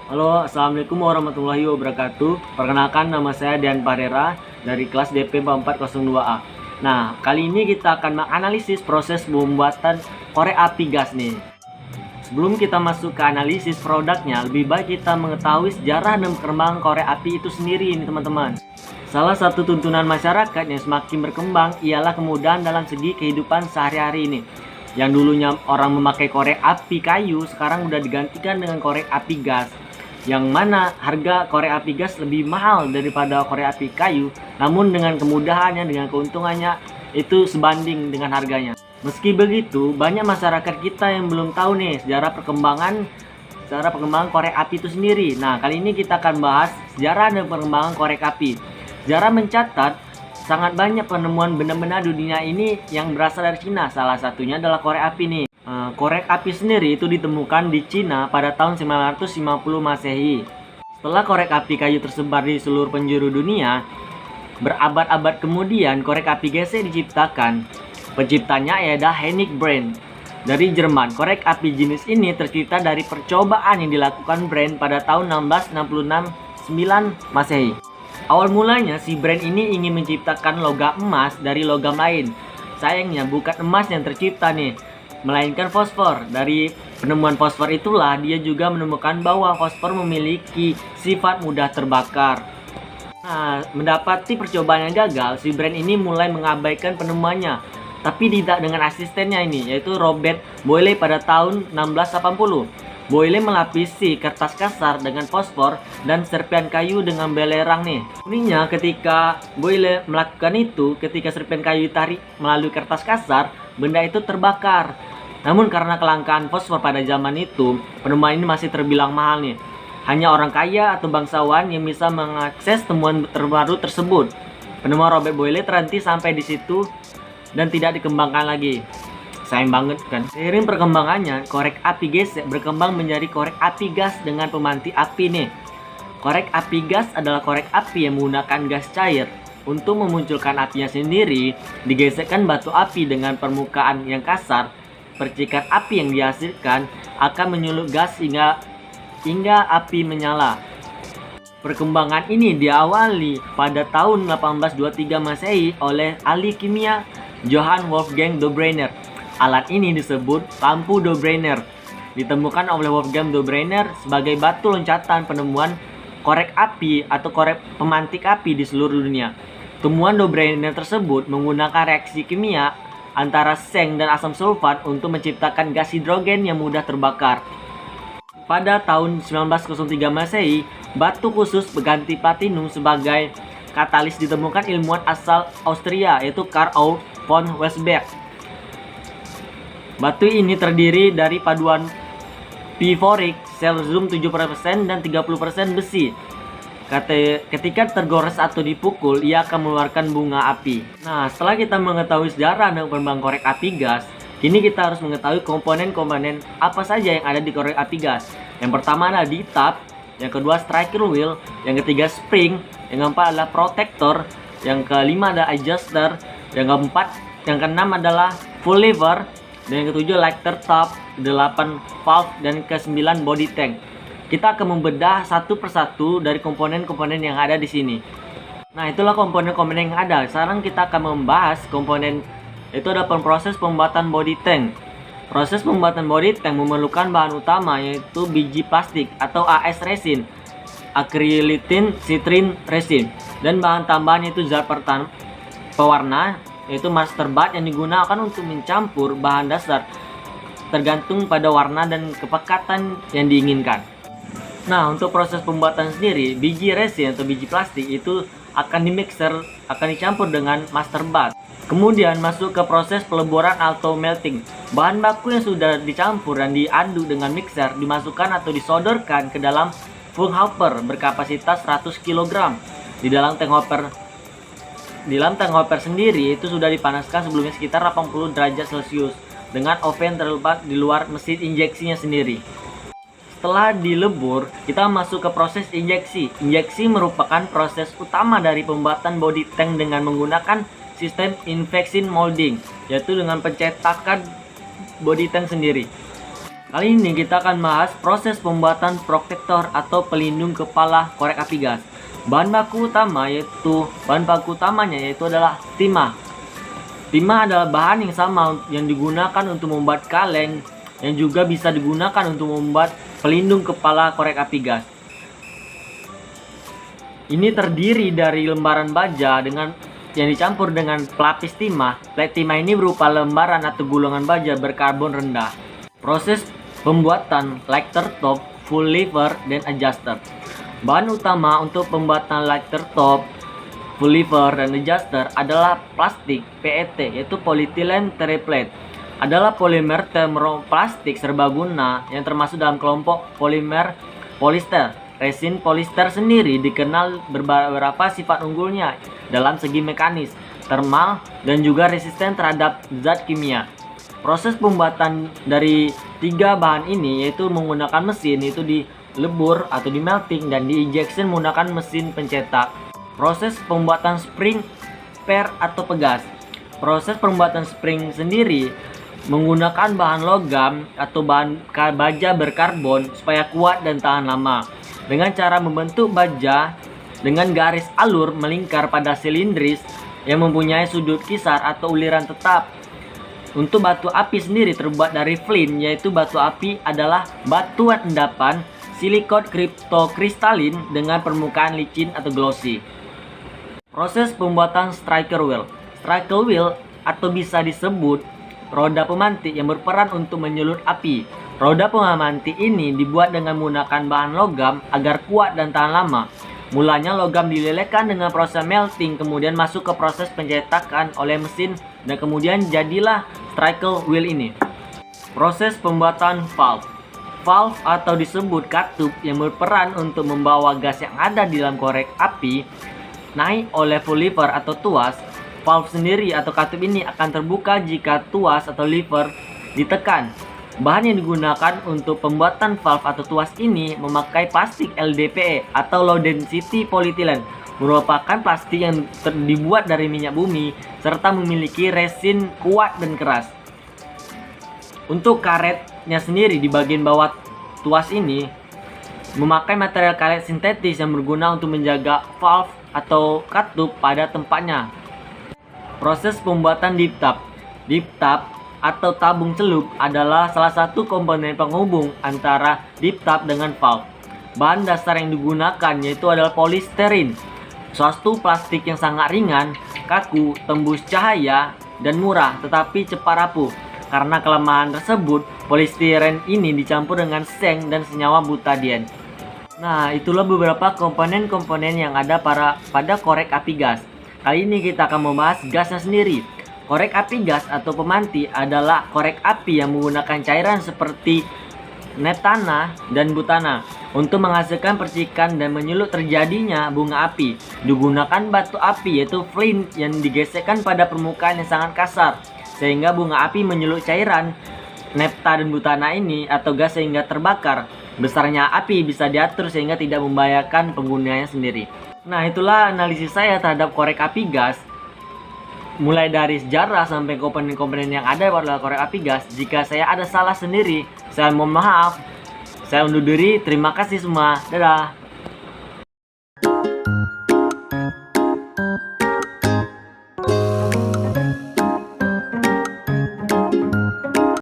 Halo, Assalamualaikum warahmatullahi wabarakatuh. Perkenalkan, nama saya Dian Parera dari kelas DP 4402A. Nah, kali ini kita akan menganalisis proses pembuatan korek api gas nih. Sebelum kita masuk ke analisis produknya, lebih baik kita mengetahui sejarah dan perkembangan korek api itu sendiri nih teman-teman. Salah satu tuntunan masyarakat yang semakin berkembang ialah kemudahan dalam segi kehidupan sehari-hari ini. Yang dulunya orang memakai korek api kayu, sekarang udah digantikan dengan korek api gas. Yang mana harga korek api gas lebih mahal daripada korek api kayu, namun dengan kemudahannya, dengan keuntungannya itu sebanding dengan harganya. Meski begitu, banyak masyarakat kita yang belum tahu nih sejarah perkembangan korek api itu sendiri. Nah, kali ini kita akan bahas sejarah dan perkembangan korek api. Sejarah mencatat sangat banyak penemuan benda-benda di dunia ini yang berasal dari Cina. Salah satunya adalah korek api nih. Korek api sendiri itu ditemukan di Cina pada tahun 950 Masehi. Setelah korek api kayu tersebar di seluruh penjuru dunia, berabad-abad kemudian korek api gesek diciptakan. Penciptanya adalah Heinrich Brandt dari Jerman. Korek api jenis ini tercipta dari percobaan yang dilakukan Brandt pada tahun 1669 Masehi. Awal mulanya si Brandt ini ingin menciptakan logam emas dari logam lain. Sayangnya bukan emas yang tercipta nih, melainkan fosfor. Dari penemuan fosfor itulah dia juga menemukan bahwa fosfor memiliki sifat mudah terbakar. Nah, mendapati percobaan yang gagal, si Brandt ini mulai mengabaikan penemuannya. Tapi tidak dengan asistennya ini, yaitu Robert Boyle pada tahun 1680. Boyle melapisi kertas kasar dengan fosfor dan serpian kayu dengan belerang nih. Uniknya ketika Boyle melakukan itu, ketika serpian kayu ditarik melalui kertas kasar, benda itu terbakar. Namun karena kelangkaan fosfor pada zaman itu, penemuan ini masih terbilang mahal nih. Hanya orang kaya atau bangsawan yang bisa mengakses temuan terbaru tersebut. Penemuan Robert Boyle terhenti sampai di situ dan tidak dikembangkan lagi. Sayang banget kan. Seiring perkembangannya, korek api gesek berkembang menjadi korek api gas dengan pemanti api nih. Korek api gas adalah korek api yang menggunakan gas cair. Untuk memunculkan apinya sendiri, digesekkan batu api dengan permukaan yang kasar. Percikan api yang dihasilkan akan menyulut gas hingga api menyala. Perkembangan ini diawali pada tahun 1823 Masehi oleh ahli kimia Johann Wolfgang Dobreiner. Alat ini disebut lampu Dobreiner. Ditemukan oleh Wolfgang Dobreiner sebagai batu loncatan penemuan korek api atau korek pemantik api di seluruh dunia. Temuan Dobreiner tersebut menggunakan reaksi kimia antara seng dan asam sulfat untuk menciptakan gas hidrogen yang mudah terbakar. Pada tahun 1903 Masehi, batu khusus berganti platinum sebagai katalis ditemukan ilmuwan asal Austria, yaitu Karl von Weisberg. Batu ini terdiri dari paduan pivorik, cesium 70% dan 30% besi. Ketika tergores atau dipukul, ia akan mengeluarkan bunga api. Nah, setelah kita mengetahui sejarah dan perkembangan korek api gas, kini kita harus mengetahui komponen-komponen apa saja yang ada di korek api gas. Yang pertama adalah D-tap, yang kedua striker wheel, yang ketiga spring, yang keempat adalah protector, yang kelima adalah adjuster, yang keenam adalah full lever, dan yang ketujuh lighter top, 8 valve, dan ke-9 body tank. Kita akan membedah satu persatu dari komponen-komponen yang ada di sini. Nah, itulah komponen-komponen yang ada. Sekarang kita akan membahas komponen itu ada proses pembuatan body tank. Proses pembuatan body tank memerlukan bahan utama yaitu biji plastik atau AS resin, acrylithin citrin resin, dan bahan tambahan yaitu zat pewarna yaitu masterbate yang digunakan untuk mencampur bahan dasar tergantung pada warna dan kepekatan yang diinginkan. Nah, untuk proses pembuatan sendiri, biji resin atau biji plastik itu akan dicampur dengan masterbate. Kemudian masuk ke proses peleburan atau melting. Bahan baku yang sudah dicampur dan diaduk dengan mixer dimasukkan atau disodorkan ke dalam full hopper berkapasitas 100 kg. Di dalam tank hopper sendiri itu sudah dipanaskan sebelumnya sekitar 80 derajat Celcius dengan oven terletak di luar mesin injeksinya sendiri. Setelah dilebur, kita masuk ke proses injeksi. Injeksi merupakan proses utama dari pembuatan body tank dengan menggunakan sistem injection molding, yaitu dengan pencetakan body tank sendiri. Kali ini kita akan bahas proses pembuatan protektor atau pelindung kepala korek api gas. Bahan baku utamanya yaitu adalah timah. Timah adalah bahan yang sama yang digunakan untuk membuat kaleng, yang juga bisa digunakan untuk membuat pelindung kepala korek api gas. Ini terdiri dari lembaran baja yang dicampur dengan pelapis timah. Plate timah ini berupa lembaran atau gulungan baja berkarbon rendah. Proses pembuatan lighter top, full lever, dan adjuster. Bahan utama untuk pembuatan lighter top, full lever, dan adjuster adalah plastik PET, yaitu polyethylene terephthalate. Adalah polimer termoplastik serbaguna yang termasuk dalam kelompok polimer polyester. Resin polyester sendiri dikenal beberapa sifat unggulnya dalam segi mekanis, thermal, dan juga resisten terhadap zat kimia. Proses pembuatan dari tiga bahan ini yaitu menggunakan mesin, yaitu dilebur atau di melting, dan di injection menggunakan mesin pencetak. Proses pembuatan spring per atau pegas. Proses pembuatan spring sendiri menggunakan bahan logam atau bahan baja berkarbon supaya kuat dan tahan lama. Dengan cara membentuk baja dengan garis alur melingkar pada silindris yang mempunyai sudut kisar atau uliran tetap. Untuk batu api sendiri terbuat dari flint, yaitu batu api adalah batuan endapan silikon kriptokristalin dengan permukaan licin atau glossy. Proses pembuatan striker wheel. Striker wheel atau bisa disebut roda pemantik yang berperan untuk menyulut api. Roda pemantik ini dibuat dengan menggunakan bahan logam agar kuat dan tahan lama. Mulanya logam dilelehkan dengan proses melting, kemudian masuk ke proses pencetakan oleh mesin, dan kemudian jadilah striker wheel ini. Proses pembuatan valve. Valve atau disebut katup yang berperan untuk membawa gas yang ada di dalam korek api naik oleh full lever atau tuas. Valve sendiri atau katup ini akan terbuka jika tuas atau lever ditekan. Bahan yang digunakan untuk pembuatan valve atau tuas ini memakai plastik LDPE atau low density polyethylene, merupakan plastik yang dibuat dari minyak bumi serta memiliki resin kuat dan keras. Untuk karetnya sendiri di bagian bawah tuas ini memakai material karet sintetis yang berguna untuk menjaga valve atau katup pada tempatnya. Proses pembuatan dip tap. Dip tap atau tabung celup adalah salah satu komponen penghubung antara dip tap dengan valve. Bahan dasar yang digunakan yaitu adalah polisterin, suatu plastik yang sangat ringan, kaku, tembus cahaya, dan murah tetapi cepat rapuh. Karena kelemahan tersebut, polistiren ini dicampur dengan seng dan senyawa butadiene. Nah, itulah beberapa komponen-komponen yang ada pada korek api gas. Kali ini kita akan membahas gasnya sendiri. Korek api gas atau pemanti adalah korek api yang menggunakan cairan seperti metana dan butana untuk menghasilkan percikan dan menyulut terjadinya bunga api. Digunakan batu api yaitu flint yang digesekkan pada permukaan yang sangat kasar sehingga bunga api menyulut cairan nepta dan butana ini atau gas sehingga terbakar. Besarnya api bisa diatur sehingga tidak membahayakan penggunanya sendiri. Nah, itulah analisis saya terhadap korek api gas, mulai dari sejarah sampai komponen-komponen yang ada pada korek api gas. Jika saya ada salah sendiri, saya mohon maaf. Saya undur diri. Terima kasih semua. Dadah.